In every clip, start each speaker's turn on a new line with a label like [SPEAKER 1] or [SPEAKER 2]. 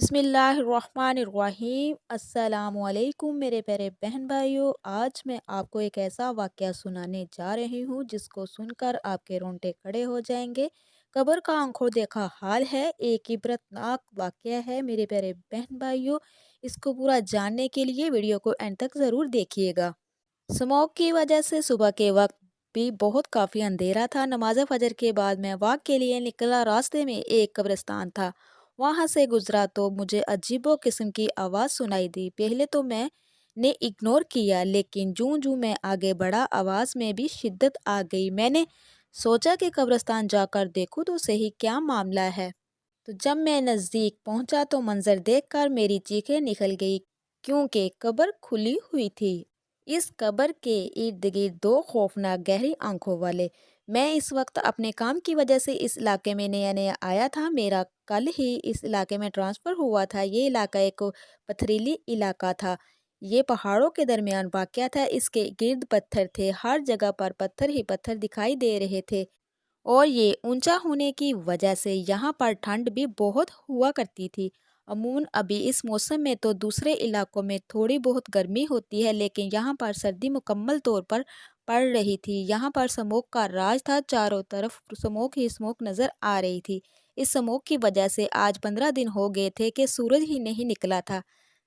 [SPEAKER 1] بسم اللہ الرحمن الرحیم۔ السلام علیکم میرے پیارے بہن بھائیوں، آج میں آپ کو ایک ایسا واقعہ سنانے جا رہی ہوں جس کو سن کر آپ کے رونگٹے کھڑے ہو جائیں گے۔ قبر کا آنکھوں دیکھا حال ہے، ایک عبرتناک واقعہ ہے میرے پیارے بہن بھائیوں۔ اس کو پورا جاننے کے لیے ویڈیو کو اینڈ تک ضرور دیکھیے گا۔ اسموگ کی وجہ سے صبح کے وقت بھی بہت کافی اندھیرا تھا۔ نماز فجر کے بعد میں واک کے لیے نکلا، راستے میں ایک قبرستان تھا، وہاں سے گزرا تو مجھے عجیب و قسم کی آواز سنائی دی۔ پہلے تو میں نے اگنور کیا، لیکن جوں میں آگے بڑھا آواز میں بھی شدت آ گئی۔ میں نے سوچا کہ قبرستان جا کر دیکھوں تو صحیح کیا معاملہ ہے۔ تو جب میں نزدیک پہنچا تو منظر دیکھ کر میری چیخیں نکل گئی، کیونکہ قبر کھلی ہوئی تھی۔ اس قبر کے ارد گرد دو خوفناک گہری آنکھوں والے۔ میں اس وقت اپنے کام کی وجہ سے اس علاقے میں نیا آیا تھا، میرا کل ہی اس علاقے میں ٹرانسفر ہوا تھا۔ یہ علاقہ ایک پتھریلی علاقہ تھا، یہ پہاڑوں کے درمیان واقع تھا، اس کے گرد پتھر تھے، ہر جگہ پر پتھر ہی پتھر دکھائی دے رہے تھے، اور یہ اونچا ہونے کی وجہ سے یہاں پر ٹھنڈ بھی بہت ہوا کرتی تھی۔ عموماً ابھی اس موسم میں تو دوسرے علاقوں میں تھوڑی بہت گرمی ہوتی ہے، لیکن یہاں پر سردی مکمل طور پر پڑ رہی تھی۔ یہاں پر سموگ کا راج تھا، چاروں طرف سموگ ہی سموگ نظر آ رہی تھی۔ اس سموگ کی وجہ سے آج 15 دن ہو گئے تھے کہ سورج ہی نہیں نکلا تھا،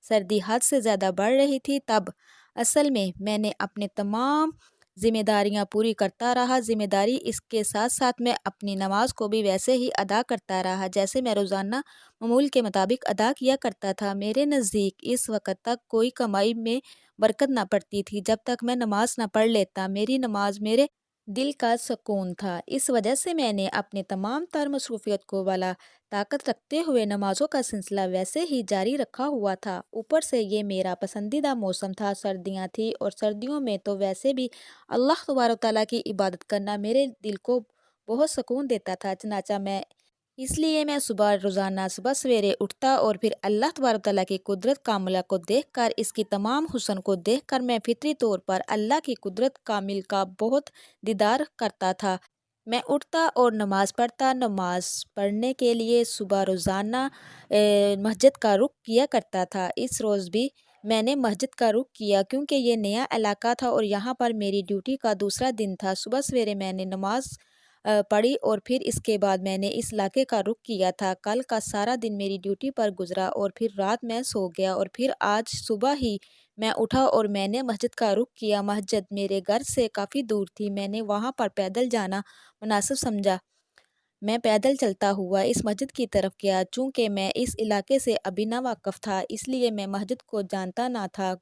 [SPEAKER 1] سردی حد سے زیادہ بڑھ رہی تھی۔ تب اصل میں نے اپنے تمام ذمہ داریاں پوری کرتا رہا، ذمہ داری اس کے ساتھ ساتھ میں اپنی نماز کو بھی ویسے ہی ادا کرتا رہا جیسے میں روزانہ معمول کے مطابق ادا کیا کرتا تھا۔ میرے نزدیک اس وقت تک کوئی کمائی میں برکت نہ پڑتی تھی جب تک میں نماز نہ پڑھ لیتا۔ میری نماز میرے دل کا سکون تھا، اس وجہ سے میں نے اپنے تمام تر مصروفیت کو والا طاقت رکھتے ہوئے نمازوں کا سلسلہ ویسے ہی جاری رکھا ہوا تھا۔ اوپر سے یہ میرا پسندیدہ موسم تھا، سردیاں تھیں، اور سردیوں میں تو ویسے بھی اللہ تبارک و تعالیٰ کی عبادت کرنا میرے دل کو بہت سکون دیتا تھا۔ چنانچہ اس لیے میں روزانہ صبح سویرے اٹھتا اور پھر اللہ تبارک و تعالیٰ کی قدرت کاملہ کو دیکھ کر، اس کی تمام حسن کو دیکھ کر میں فطری طور پر اللہ کی قدرت کامل کا بہت دیدار کرتا تھا۔ میں اٹھتا اور نماز پڑھتا۔ نماز پڑھنے کے لیے صبح روزانہ مسجد کا رخ کیا کرتا تھا۔ اس روز بھی میں نے مسجد کا رخ کیا کیونکہ یہ نیا علاقہ تھا اور یہاں پر میری ڈیوٹی کا دوسرا دن تھا۔ صبح سویرے میں نے نماز پڑھی اور پھر اس کے بعد میں نے اس علاقے کا رخ کیا تھا۔ کل کا سارا دن میری ڈیوٹی پر گزرا اور پھر رات میں سو گیا، اور پھر آج صبح ہی میں اٹھا اور میں نے مسجد کا رخ کیا۔ مسجد میرے گھر سے کافی دور تھی، میں نے وہاں پر پیدل جانا مناسب سمجھا۔ میں پیدل چلتا ہوا اس مسجد کی طرف گیا۔ چونکہ میں اس علاقے سے ابھی نہ واقف تھا، اس لیے میں مسجد کو جانتا نہ تھا،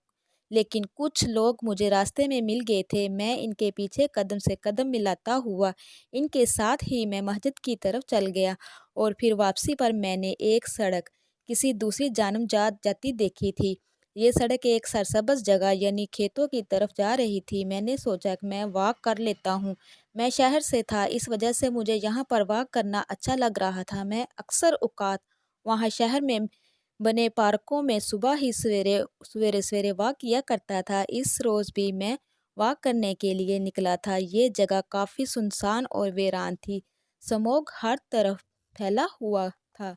[SPEAKER 1] لیکن کچھ لوگ مجھے راستے میں مل گئے تھے۔ میں ان کے پیچھے قدم سے قدم ملاتا ہوا ان کے ساتھ ہی میں مسجد کی طرف چل گیا، اور پھر واپسی پر میں نے ایک سڑک کسی دوسری جانب جاتی دیکھی تھی۔ یہ سڑک ایک سرسبز جگہ یعنی کھیتوں کی طرف جا رہی تھی۔ میں نے سوچا کہ میں واک کر لیتا ہوں۔ میں شہر سے تھا، اس وجہ سے مجھے یہاں پر واک کرنا اچھا لگ رہا تھا۔ میں اکثر اوقات وہاں شہر میں بنے پارکوں میں صبح ہی سویرے واک کیا کرتا تھا۔ اس روز بھی میں واک کرنے کے لیے نکلا تھا۔ یہ جگہ کافی سنسان اور ویران تھی، سموگ ہر طرف پھیلا ہوا تھا۔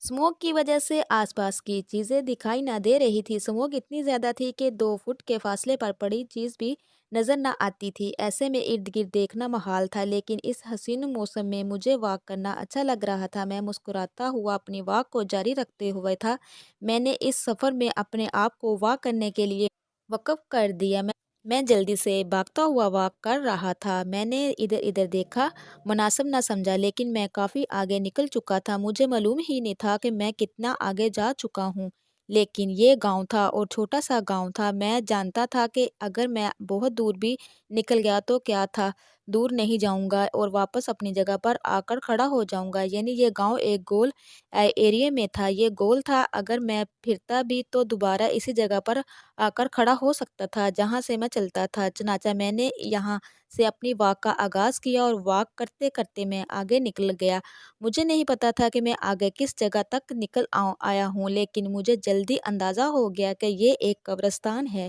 [SPEAKER 1] سموگ کی وجہ سے آس پاس کی چیزیں دکھائی نہ دے رہی تھی۔ سموگ اتنی زیادہ تھی کہ 2 فٹ کے فاصلے پر پڑی چیز بھی نظر نہ آتی تھی۔ ایسے میں ارد گرد دیکھنا محال تھا، لیکن اس حسین موسم میں مجھے واک کرنا اچھا لگ رہا تھا۔ میں مسکراتا ہوا اپنی واک کو جاری رکھتے ہوئے تھا۔ میں نے اس سفر میں اپنے آپ کو واک کرنے کے لیے وقف کر دیا۔ میں جلدی سے بھاگتا ہوا واک کر رہا تھا۔ میں نے ادھر ادھر دیکھا، مناسب نہ سمجھا، لیکن میں کافی آگے نکل چکا تھا۔ مجھے معلوم ہی نہیں تھا کہ میں کتنا آگے جا چکا ہوں، لیکن یہ گاؤں تھا اور چھوٹا سا گاؤں تھا۔ میں جانتا تھا کہ اگر میں بہت دور بھی نکل گیا تو کیا تھا، دور نہیں جاؤں گا اور واپس اپنی جگہ پر آ کر کھڑا ہو جاؤں گا۔ یعنی یہ گاؤں ایک گول ایریا میں تھا، یہ گول تھا، اگر میں پھرتا بھی تو دوبارہ اسی جگہ پر آ کر کھڑا ہو سکتا تھا جہاں سے میں چلتا تھا۔ چنانچہ میں نے یہاں سے اپنی واک کا آغاز کیا اور واک کرتے کرتے میں آگے نکل گیا۔ مجھے نہیں پتا تھا کہ میں آگے کس جگہ تک نکل آیا ہوں، لیکن مجھے جلدی اندازہ ہو گیا کہ یہ ایک قبرستان ہے۔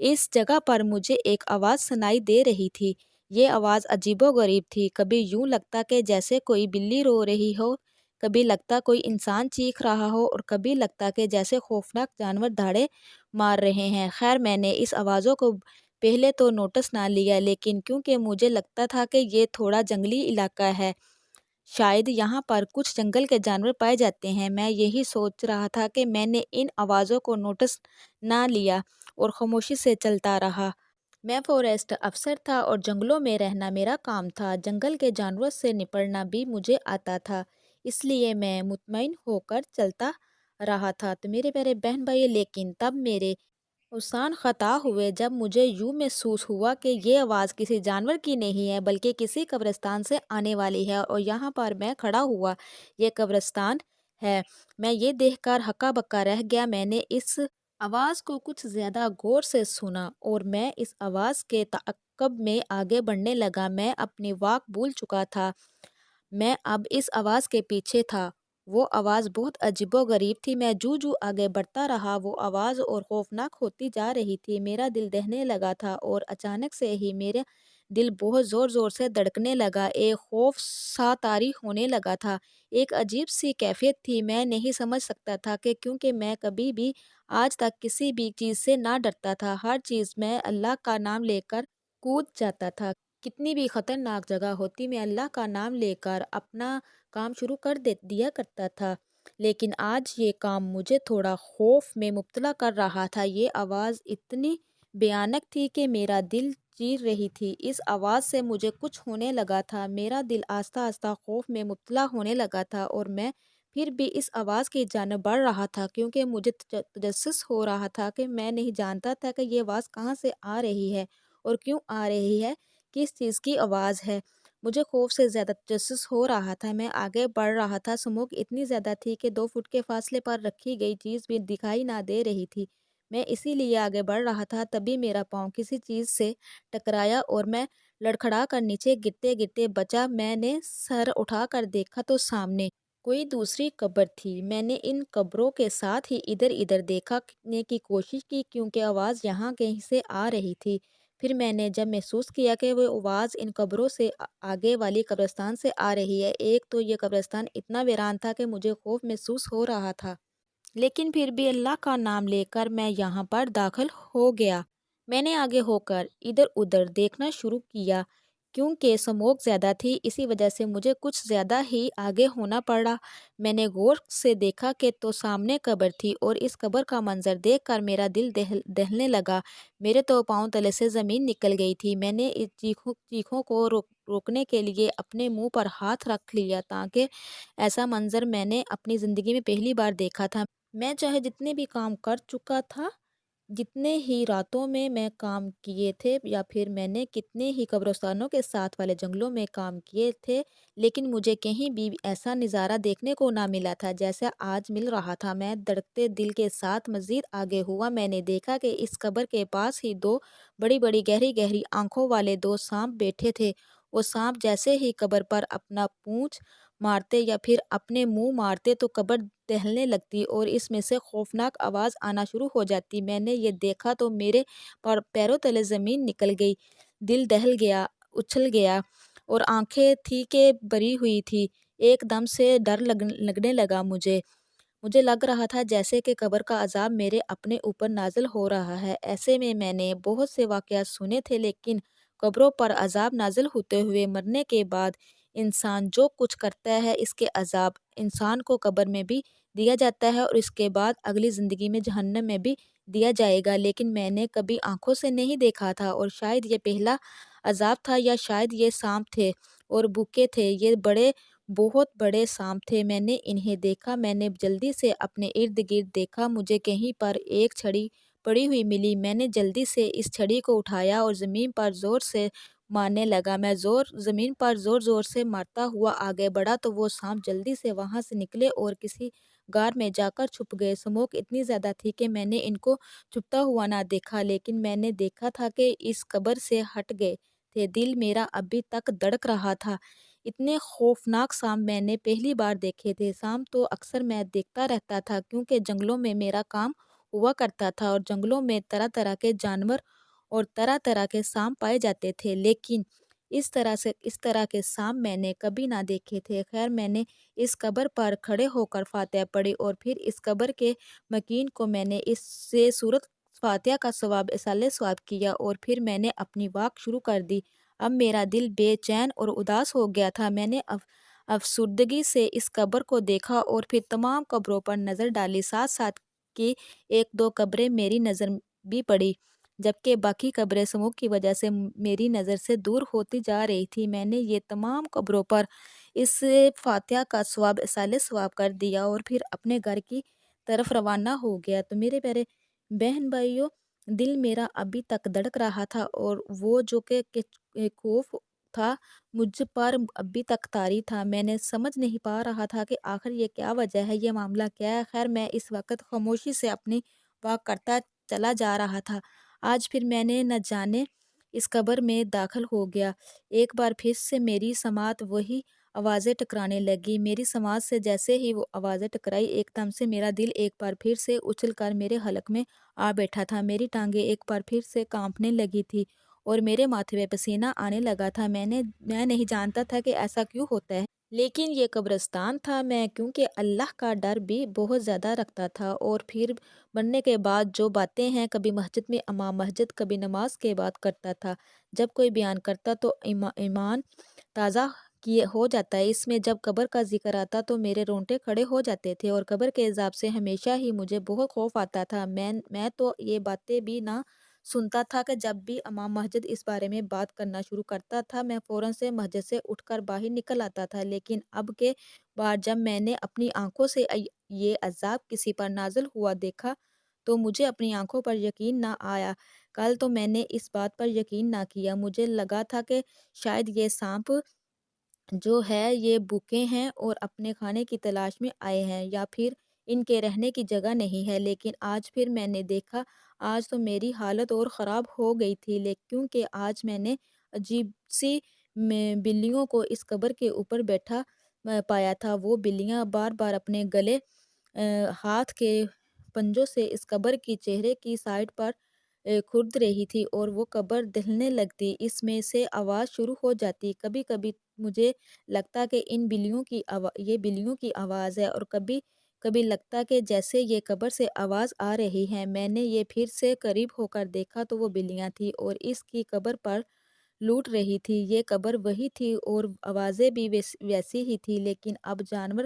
[SPEAKER 1] اس جگہ پر مجھے ایک آواز سنائی دے رہی تھی۔ یہ آواز عجیب و غریب تھی، کبھی یوں لگتا کہ جیسے کوئی بلی رو رہی ہو، کبھی لگتا کوئی انسان چیخ رہا ہو اور کبھی لگتا کہ جیسے خوفناک جانور دھاڑے مار رہے ہیں۔ خیر میں نے اس آوازوں کو پہلے تو نوٹس نہ لیا، لیکن کیونکہ مجھے لگتا تھا کہ یہ تھوڑا جنگلی علاقہ ہے، شاید یہاں پر کچھ جنگل کے جانور پائے جاتے ہیں، میں یہی سوچ رہا تھا کہ میں نے ان آوازوں کو نوٹس نہ لیا اور خاموشی سے چلتا رہا۔ میں فوریسٹ افسر تھا اور جنگلوں میں رہنا میرا کام تھا، جنگل کے جانوروں سے نپٹنا بھی مجھے آتا تھا، اس لیے میں مطمئن ہو کر چلتا رہا تھا۔ تو میرے پیارے بہن بھائی، لیکن تب میرے اوسان خطا ہوئے جب مجھے یوں محسوس ہوا کہ یہ آواز کسی جانور کی نہیں ہے بلکہ کسی قبرستان سے آنے والی ہے، اور یہاں پر میں کھڑا ہوا، یہ قبرستان ہے۔ میں یہ دیکھ کر ہکا بکا رہ گیا۔ میں نے اس آواز کو کچھ زیادہ غور سے سنا اور میں اس آواز کے تعقب میں آگے بڑھنے لگا۔ میں اپنی واک بھول چکا تھا، میں اب اس آواز کے پیچھے تھا۔ وہ آواز بہت عجیب و غریب تھی۔ میں جو آگے بڑھتا رہا وہ آواز اور خوفناک ہوتی جا رہی تھی۔ میرا دل دہنے لگا تھا اور اچانک سے ہی میرا دل بہت زور زور سے دھڑکنے لگا، ایک خوف سا طاری ہونے لگا تھا، ایک عجیب سی کیفیت تھی۔ میں نہیں سمجھ سکتا تھا کہ کیونکہ میں کبھی بھی آج تک کسی بھی چیز سے نہ ڈرتا تھا، ہر چیز میں اللہ کا نام لے کر کود جاتا تھا، کتنی بھی خطرناک جگہ ہوتی میں اللہ کا نام لے کر اپنا کام شروع کر دیا کرتا تھا، لیکن آج یہ کام مجھے تھوڑا خوف میں مبتلا کر رہا تھا۔ یہ آواز اتنی بھیانک تھی کہ میرا دل چیر رہی تھی۔ اس آواز سے مجھے کچھ ہونے لگا تھا، میرا دل آہستہ آہستہ خوف میں مبتلا ہونے لگا تھا اور میں پھر بھی اس آواز کی جانب بڑھ رہا تھا کیونکہ مجھے تجسس ہو رہا تھا کہ میں نہیں جانتا تھا کہ یہ آواز کہاں سے آ رہی ہے اور کیوں آ رہی ہے، کس چیز کی آواز ہے۔ مجھے خوف سے زیادہ تجسس ہو رہا تھا، میں آگے بڑھ رہا تھا، اسموگ اتنی زیادہ تھی کہ 2 فٹ کے فاصلے پر رکھی گئی چیز بھی دکھائی نہ دے رہی تھی، میں اسی لیے آگے بڑھ رہا تھا۔ تبھی میرا پاؤں کسی چیز سے ٹکرایا اور میں لڑکھڑا کر نیچے گرتے گرتے بچا۔ میں نے سر اٹھا کر دیکھا تو سامنے کوئی دوسری قبر تھی۔ میں نے ان قبروں کے ساتھ ہی ادھر ادھر دیکھنے کی کوشش کی کیونکہ آواز یہاں کہیں سے آ رہی تھی۔ پھر میں نے جب محسوس کیا کہ وہ آواز ان قبروں سے آگے والی قبرستان سے آ رہی ہے، ایک تو یہ قبرستان اتنا ویران تھا کہ مجھے خوف محسوس ہو رہا تھا، لیکن پھر بھی اللہ کا نام لے کر میں یہاں پر داخل ہو گیا۔ میں نے آگے ہو کر ادھر ادھر دیکھنا شروع کیا، کیونکہ اسموگ زیادہ تھی اسی وجہ سے مجھے کچھ زیادہ ہی آگے ہونا پڑا۔ میں نے غور سے دیکھا کہ تو سامنے قبر تھی اور اس قبر کا منظر دیکھ کر میرا دل دہلنے لگا، میرے تو پاؤں تلے سے زمین نکل گئی تھی۔ میں نے اس چیخوں کو روکنے کے لیے اپنے منہ پر ہاتھ رکھ لیا تاکہ ایسا منظر میں نے اپنی زندگی میں پہلی بار دیکھا تھا۔ میں چاہے جتنے بھی کام کر چکا تھا، جتنے ہی راتوں میں کام کیے تھے یا پھر میں نے کتنے ہی قبرستانوں کے ساتھ والے جنگلوں میں کام کیے تھے، لیکن مجھے کہیں بھی ایسا نظارہ دیکھنے کو نہ ملا تھا جیسا آج مل رہا تھا۔ میں دھڑکتے دل کے ساتھ مزید آگے ہوا۔ میں نے دیکھا کہ اس قبر کے پاس ہی 2 بڑی بڑی گہری گہری آنکھوں والے 2 سانپ بیٹھے تھے۔ وہ سانپ جیسے ہی قبر پر اپنا پونچھ مارتے یا پھر اپنے منہ مارتے تو قبر دہلنے لگتی اور اس میں سے خوفناک آواز آنا شروع ہو جاتی۔ میں نے یہ دیکھا تو میرے پیروں تلے زمین نکل گئی، دل دہل گیا، اچھل گیا اور آنکھیں تھی کہ بھری ہوئی تھی۔ ایک دم سے ڈر لگنے لگا مجھے لگ رہا تھا جیسے کہ قبر کا عذاب میرے اپنے اوپر نازل ہو رہا ہے۔ ایسے میں نے بہت سے واقعات سنے تھے، لیکن قبروں پر عذاب نازل ہوتے ہوئے مرنے کے بعد انسان جو کچھ کرتا ہے اس کے عذاب انسان کو قبر میں بھی دیا جاتا ہے اور اس کے بعد اگلی زندگی میں جہنم میں بھی دیا جائے گا، لیکن میں نے کبھی آنکھوں سے نہیں دیکھا تھا اور شاید یہ پہلا عذاب تھا یا شاید یہ سانپ تھے اور بھوکے تھے، یہ بہت بڑے سانپ تھے۔ میں نے انہیں دیکھا، میں نے جلدی سے اپنے ارد گرد دیکھا، مجھے کہیں پر ایک چھڑی پڑی ہوئی ملی۔ میں نے جلدی سے اس چھڑی کو اٹھایا اور زمین پر زور سے مارنے لگا۔ میں زمین پر زور زور سے مارتا ہوا آگے بڑھا تو وہ سانپ جلدی سے وہاں سے نکلے اور کسی غار میں جا کر چھپ گئے۔ اسموگ اتنی زیادہ تھی کہ میں نے ان کو چھپتا ہوا نہ دیکھا، لیکن میں نے دیکھا تھا کہ اس قبر سے ہٹ گئے تھے۔ دل میرا ابھی تک دھڑک رہا تھا، اتنے خوفناک سانپ میں نے پہلی بار دیکھے تھے۔ سانپ تو اکثر میں دیکھتا رہتا تھا کیونکہ جنگلوں میں میرا کام ہوا کرتا تھا اور جنگلوں میں طرح طرح کے جانور اور طرح طرح کے سانپ پائے جاتے تھے، لیکن اس طرح کے سانپ میں نے کبھی نہ دیکھے تھے۔ خیر میں نے اس قبر پر کھڑے ہو کر فاتحہ پڑھی اور پھر اس قبر کے مکین کو میں نے اس سے سورۃ فاتحہ کا ثواب ایصال ثواب کیا اور پھر میں نے اپنی واک شروع کر دی۔ اب میرا دل بے چین اور اداس ہو گیا تھا۔ میں نے افسردگی سے اس قبر کو دیکھا اور پھر تمام قبروں پر نظر ڈالی، ساتھ ساتھ کی ایک دو قبریں میری نظر بھی پڑی، جبکہ باقی قبریں سموگ کی وجہ سے میری نظر سے دور ہوتی جا رہی تھی۔ میں نے یہ تمام قبروں پر اس فاتحہ کا ثواب ایصال ثواب کر دیا اور پھر اپنے گھر کی طرف روانہ ہو گیا۔ تو میرے پیارے بہن بھائیوں، دل میرا ابھی تک دھڑک رہا تھا اور وہ جو کہ خوف تھا مجھ پر ابھی تک طاری تھا۔ میں نے سمجھ نہیں پا رہا تھا کہ آخر یہ کیا وجہ ہے، یہ معاملہ کیا ہے۔ خیر میں اس وقت خاموشی سے اپنی واک کرتا چلا جا رہا تھا۔ آج پھر میں نے نہ جانے اس قبر میں داخل ہو گیا۔ ایک بار پھر سے میری سماعت وہی آوازیں ٹکرانے لگی۔ میری سماعت سے جیسے ہی وہ آوازیں ٹکرائی، ایک دم سے میرا دل ایک بار پھر سے اچھل کر میرے حلق میں آ بیٹھا تھا۔ میری ٹانگیں ایک بار پھر سے کانپنے لگی تھی اور میرے ماتھے پہ پسینہ آنے لگا تھا۔ میں نہیں جانتا تھا کہ ایسا کیوں ہوتا ہے، لیکن یہ قبرستان تھا۔ میں کیونکہ اللہ کا ڈر بھی بہت زیادہ رکھتا تھا اور پھر مرنے کے بعد جو باتیں ہیں، کبھی مسجد میں امام مسجد، کبھی نماز کے بعد کرتا تھا، جب کوئی بیان کرتا تو ایمان تازہ ہو جاتا ہے۔ اس میں جب قبر کا ذکر آتا تو میرے رونگٹے کھڑے ہو جاتے تھے اور قبر کے عذاب سے ہمیشہ ہی مجھے بہت خوف آتا تھا۔ میں تو یہ باتیں بھی نہ سنتا تھا کہ جب بھی امام مسجد اس بارے میں بات کرنا شروع کرتا تھا میں فوراً سے مسجد سے اٹھ کر باہر نکل آتا تھا۔ لیکن اب کے بار جب میں نے اپنی آنکھوں سے یہ عذاب کسی پر نازل ہوا دیکھا تو مجھے اپنی آنکھوں پر یقین نہ آیا۔ کل تو میں نے اس بات پر یقین نہ کیا، مجھے لگا تھا کہ شاید یہ سانپ جو ہے یہ بھوکے ہیں اور اپنے کھانے کی تلاش میں آئے ہیں، یا پھر ان کے رہنے کی جگہ نہیں ہے۔ لیکن آج پھر میں نے دیکھا، آج تو میری حالت اور خراب ہو گئی تھی، کیونکہ آج میں نے عجیب سی بلیوں کو اس قبر کے اوپر بیٹھا پایا تھا۔ وہ بلیاں بار بار اپنے گلے ہاتھ کے پنجوں سے اس قبر کی چہرے کی سائڈ پر کھرد رہی تھی اور وہ قبر دہلنے لگتی، اس میں سے آواز شروع ہو جاتی۔ کبھی کبھی مجھے لگتا کہ یہ بلیوں کی آواز ہے اور کبھی کبھی لگتا کہ جیسے یہ قبر سے آواز آ رہی ہے۔ میں نے یہ پھر سے قریب ہو کر دیکھا تو وہ بلیاں تھیں اور اس کی قبر پر لوٹ رہی تھی۔ یہ قبر وہی تھی اور آوازیں بھی ویسی ہی تھی، لیکن اب جانور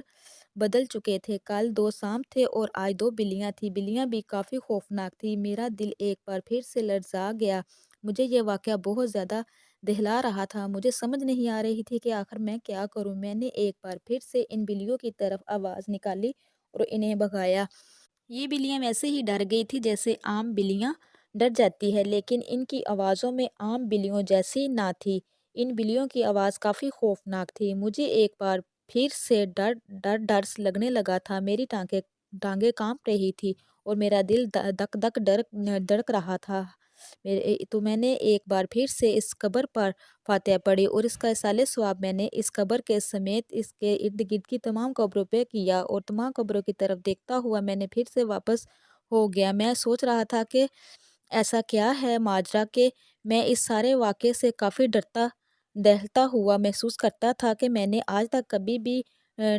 [SPEAKER 1] بدل چکے تھے۔ کل دو سانپ تھے اور آج دو بلیاں تھیں۔ بلیاں بھی کافی خوفناک تھیں۔ میرا دل ایک بار پھر سے لرزا گیا۔ مجھے یہ واقعہ بہت زیادہ دہلا رہا تھا۔ مجھے سمجھ نہیں آ رہی تھی کہ آخر میں کیا کروں۔ میں نے ایک بار پھر سے ان بلیوں کی طرف آواز نکالی اور انہیں بھگایا۔ یہ بلیاں ویسے ہی ڈر گئی تھی جیسے عام بلیاں ڈر جاتی ہے، لیکن ان کی آوازوں میں عام بلیوں جیسی نہ تھی۔ ان بلیوں کی آواز کافی خوفناک تھی۔ مجھے ایک بار پھر سے ڈر لگنے لگا تھا۔ میری ٹانگیں کانپ رہی تھی اور میرا دل دک دک دھڑک رہا تھا۔ تو میں نے ایک بار پھر سے اس قبر پر فاتحہ پڑھی اور اس کا ایصال ثواب میں نے اس قبر کے سمیت اس کے ارد گرد کی تمام قبروں پہ کیا اور تمام قبروں کی طرف دیکھتا ہوا میں نے پھر سے واپس ہو گیا۔ میں سوچ رہا تھا کہ ایسا کیا ہے ماجرا کہ میں اس سارے واقعے سے کافی ڈرتا دہلتا ہوا محسوس کرتا تھا کہ میں نے آج تک کبھی بھی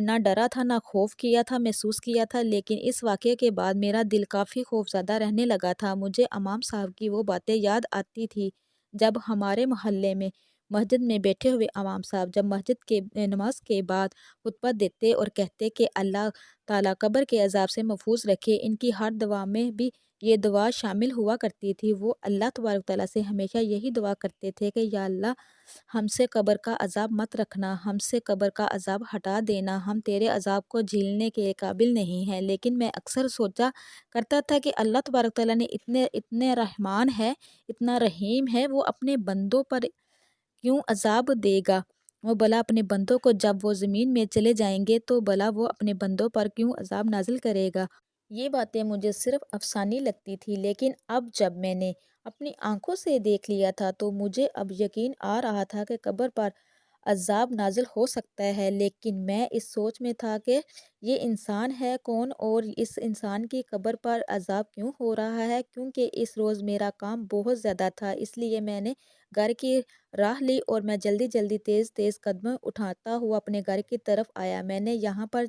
[SPEAKER 1] نہ ڈرا تھا، نہ خوف کیا تھا محسوس کیا تھا، لیکن اس واقعے کے بعد میرا دل کافی خوف زدہ رہنے لگا تھا۔ مجھے امام صاحب کی وہ باتیں یاد آتی تھی جب ہمارے محلے میں مسجد میں بیٹھے ہوئے امام صاحب جب مسجد کے نماز کے بعد خطبہ دیتے اور کہتے کہ اللہ تعالیٰ قبر کے عذاب سے محفوظ رکھے۔ ان کی ہر دعا میں بھی یہ دعا شامل ہوا کرتی تھی۔ وہ اللہ تبارک تعالیٰ سے ہمیشہ یہی دعا کرتے تھے کہ یا اللہ ہم سے قبر کا عذاب مت رکھنا، ہم سے قبر کا عذاب ہٹا دینا، ہم تیرے عذاب کو جھیلنے کے قابل نہیں ہیں۔ لیکن میں اکثر سوچا کرتا تھا کہ اللہ تبارک تعالیٰ نے اتنے رحمان ہے، اتنا رحیم ہے، وہ اپنے بندوں پر کیوں عذاب دے گا؟ وہ بھلا اپنے بندوں کو جب وہ زمین میں چلے جائیں گے تو بھلا وہ اپنے بندوں پر کیوں عذاب نازل کرے گا؟ یہ باتیں مجھے صرف افسانی لگتی تھی، لیکن اب جب میں نے اپنی آنکھوں سے دیکھ لیا تھا تو مجھے اب یقین آ رہا تھا کہ قبر پر عذاب نازل ہو سکتا ہے، لیکن میں اس سوچ میں تھا کہ یہ انسان ہے کون اور اس انسان کی قبر پر عذاب کیوں ہو رہا ہے، کیونکہ اس روز میرا کام بہت زیادہ تھا، اس لیے میں نے گھر کی راہ لی اور میں جلدی جلدی تیز تیز قدم اٹھاتا ہوا اپنے گھر کی طرف آیا۔ میں نے یہاں پر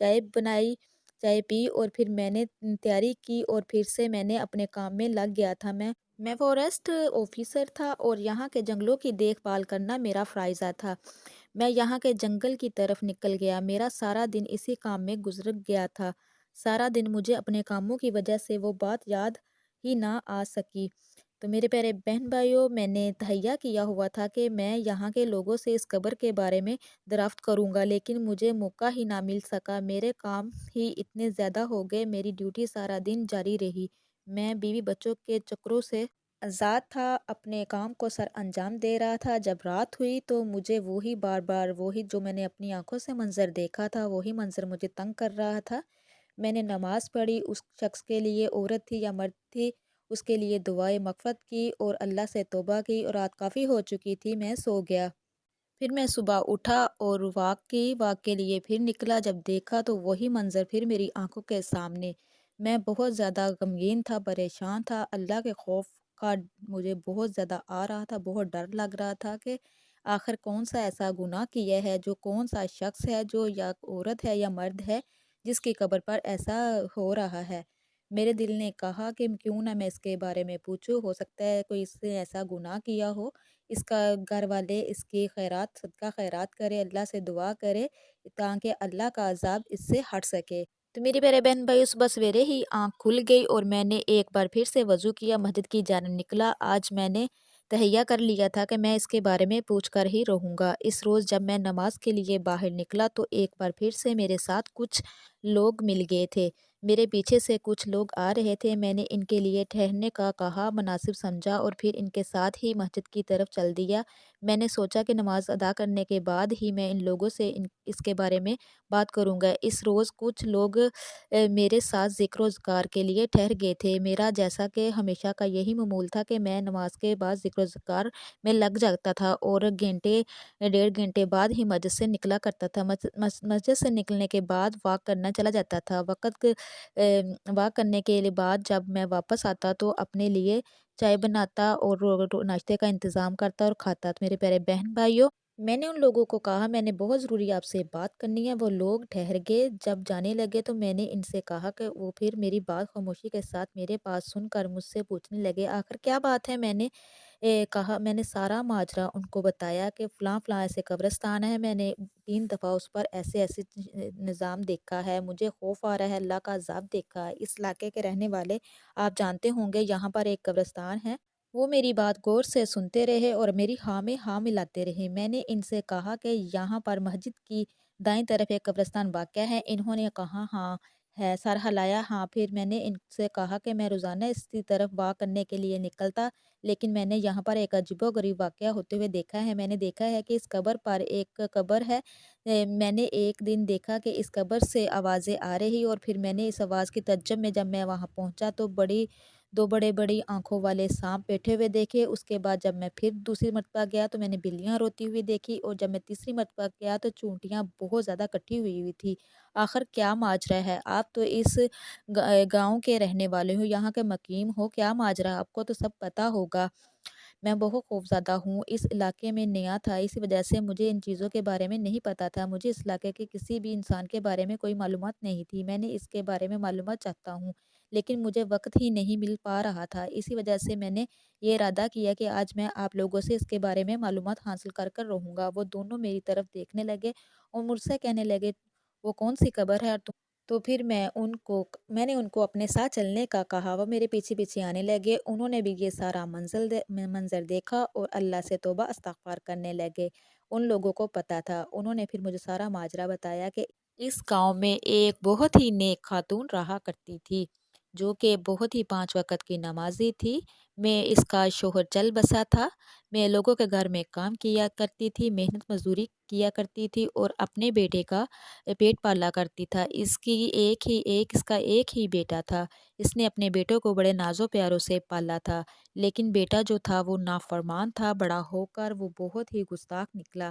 [SPEAKER 1] چائے بنائی، چائے پی اور پھر میں نے تیاری کی اور پھر سے میں نے اپنے کام میں لگ گیا تھا۔ میں فورسٹ آفیسر تھا اور یہاں کے جنگلوں کی دیکھ بھال کرنا میرا فرائضہ تھا۔ میں یہاں کے جنگل کی طرف نکل گیا، میرا سارا دن اسی کام میں گزر گیا تھا۔ سارا دن مجھے اپنے کاموں کی وجہ سے وہ بات یاد ہی نہ آ سکی۔ تو میرے پیارے بہن بھائیوں، میں نے تہیہ کیا ہوا تھا کہ میں یہاں کے لوگوں سے اس قبر کے بارے میں دریافت کروں گا، لیکن مجھے موقع ہی نہ مل سکا۔ میرے کام ہی اتنے زیادہ ہو گئے، میری ڈیوٹی سارا دن جاری رہی۔ میں بیوی بچوں کے چکروں سے آزاد تھا، اپنے کام کو سر انجام دے رہا تھا۔ جب رات ہوئی تو مجھے وہی بار بار وہی جو میں نے اپنی آنکھوں سے منظر دیکھا تھا، وہی منظر مجھے تنگ کر رہا تھا۔ میں نے نماز پڑھی، اس شخص کے لیے، عورت تھی یا مرد تھی، اس کے لیے دعائے مغفرت کی اور اللہ سے توبہ کی، اور رات کافی ہو چکی تھی، میں سو گیا۔ پھر میں صبح اٹھا اور واک کے لیے پھر نکلا۔ جب دیکھا تو وہی منظر پھر میری آنکھوں کے سامنے۔ میں بہت زیادہ غمگین تھا، پریشان تھا، اللہ کے خوف کا مجھے بہت زیادہ آ رہا تھا، بہت ڈر لگ رہا تھا کہ آخر کون سا ایسا گناہ کیا ہے، جو کون سا شخص ہے، جو یا عورت ہے یا مرد ہے، جس کی قبر پر ایسا ہو رہا ہے۔ میرے دل نے کہا کہ کیوں نہ میں اس کے بارے میں پوچھوں، ہو سکتا ہے کوئی اس نے ایسا گناہ کیا ہو، اس کا گھر والے اس کی خیرات صدقہ خیرات کرے، اللہ سے دعا کرے تاکہ اللہ کا عذاب اس سے ہٹ سکے۔ تو میری پیارے بہن بھائی، صبح سویرے ہی آنکھ کھل گئی اور میں نے ایک بار پھر سے وضو کیا، مسجد کی جانب نکلا۔ آج میں نے تہیہ کر لیا تھا کہ میں اس کے بارے میں پوچھ کر ہی رہوں گا۔ اس روز جب میں نماز کے لیے باہر نکلا تو ایک بار پھر سے میرے ساتھ کچھ لوگ مل گئے تھے۔ میرے پیچھے سے کچھ لوگ آ رہے تھے، میں نے ان کے لیے ٹھہرنے کا کہا، مناسب سمجھا اور پھر ان کے ساتھ ہی مسجد کی طرف چل دیا۔ میں نے سوچا کہ نماز ادا کرنے کے بعد ہی میں ان لوگوں سے اس کے بارے میں بات کروں گا۔ اس روز کچھ لوگ میرے ساتھ ذکر و اذکار کے لیے ٹھہر گئے تھے۔ میرا جیسا کہ ہمیشہ کا یہی معمول تھا کہ میں نماز کے بعد ذکر و اذکار میں لگ جاتا تھا اور گھنٹے 1.5 گھنٹے بعد ہی مسجد سے نکلا کرتا تھا۔ مسجد سے نکلنے کے بعد واک کرنا چلا جاتا تھا۔ واک کرنے کے بعد جب میں واپس آتا تو اپنے لیے چائے بناتا اور ناشتے کا انتظام کرتا اور کھاتا۔ تو میرے پیارے بہن بھائیوں، میں نے ان لوگوں کو کہا میں نے بہت ضروری آپ سے بات کرنی ہے۔ وہ لوگ ٹھہر گئے، جب جانے لگے تو میں نے ان سے کہا کہ وہ پھر میری بات خاموشی کے ساتھ میرے پاس سن کر مجھ سے پوچھنے لگے آخر کیا بات ہے۔ میں نے کہا، میں نے سارا ماجرا ان کو بتایا کہ فلاں فلاں ایسے قبرستان ہے، میں نے 3 دفعہ اس پر ایسے ایسے نظام دیکھا ہے، مجھے خوف آ رہا ہے، اللہ کا عذاب دیکھا ہے۔ اس علاقے کے رہنے والے آپ جانتے ہوں گے، یہاں پر ایک قبرستان ہے۔ وہ میری بات غور سے سنتے رہے اور میری ہاں میں ہاں ملاتے رہے۔ میں نے ان سے کہا کہ یہاں پر مسجد کی دائیں طرف ایک قبرستان واقع ہے۔ انہوں نے کہا ہاں ہے، سر ہلایا ہاں۔ پھر میں نے ان سے کہا کہ میں روزانہ اسی طرف واک کرنے کے لیے نکلتا، لیکن میں نے یہاں پر ایک عجیب و غریب واقعہ ہوتے ہوئے دیکھا ہے۔ میں نے دیکھا ہے کہ اس قبر پر ایک قبر ہے۔ میں نے ایک دن دیکھا کہ اس قبر سے آوازیں آ رہی اور پھر میں نے اس آواز کی تعجب میں جب میں وہاں پہنچا تو دو بڑی آنکھوں والے سانپ بیٹھے ہوئے دیکھے۔ اس کے بعد جب میں پھر دوسری مرتبہ گیا تو میں نے بلیاں روتی ہوئی دیکھی، اور جب میں تیسری مرتبہ گیا تو چونٹیاں بہت زیادہ کٹھی ہوئی تھی۔ آخر کیا ماجرا ہے؟ آپ تو اس گاؤں کے رہنے والے ہو، یہاں کے مقیم ہو، کیا ماجرا ہے؟ آپ کو تو سب پتہ ہوگا۔ میں بہت خوفزدہ ہوں، اس علاقے میں نیا تھا، اسی وجہ سے مجھے ان چیزوں کے بارے میں نہیں پتہ تھا۔ مجھے اس علاقے کے کسی بھی انسان کے بارے میں کوئی معلومات نہیں تھی۔ میں نے اس کے بارے میں معلومات چاہتا ہوں، لیکن مجھے وقت ہی نہیں مل پا رہا تھا۔ اسی وجہ سے میں نے یہ ارادہ کیا کہ آج میں آپ لوگوں سے اس کے بارے میں معلومات حاصل کر رہوں گا۔ وہ دونوں میری طرف دیکھنے لگے اور مجھ سے کہنے لگے وہ کون سی قبر ہے؟ تو پھر میں نے ان کو اپنے ساتھ چلنے کا کہا۔ وہ میرے پیچھے پیچھے آنے لگے، انہوں نے بھی یہ سارا منظر دیکھا اور اللہ سے توبہ استغفار کرنے لگے۔ ان لوگوں کو پتہ تھا، انہوں نے پھر مجھے سارا ماجرا بتایا کہ اس گاؤں میں ایک بہت ہی نیک خاتون رہا کرتی تھی، جو کہ بہت ہی 5 وقت کی نمازی تھی۔ میں اس کا شوہر چل بسا تھا، میں لوگوں کے گھر میں کام کیا کرتی تھی، محنت مزدوری کیا کرتی تھی اور اپنے بیٹے کا پیٹ پالا کرتی تھا۔ اس کا ایک ہی بیٹا تھا۔ اس نے اپنے بیٹوں کو بڑے ناز و پیاروں سے پالا تھا، لیکن بیٹا جو تھا وہ نافرمان تھا۔ بڑا ہو کر وہ بہت ہی گستاخ نکلا۔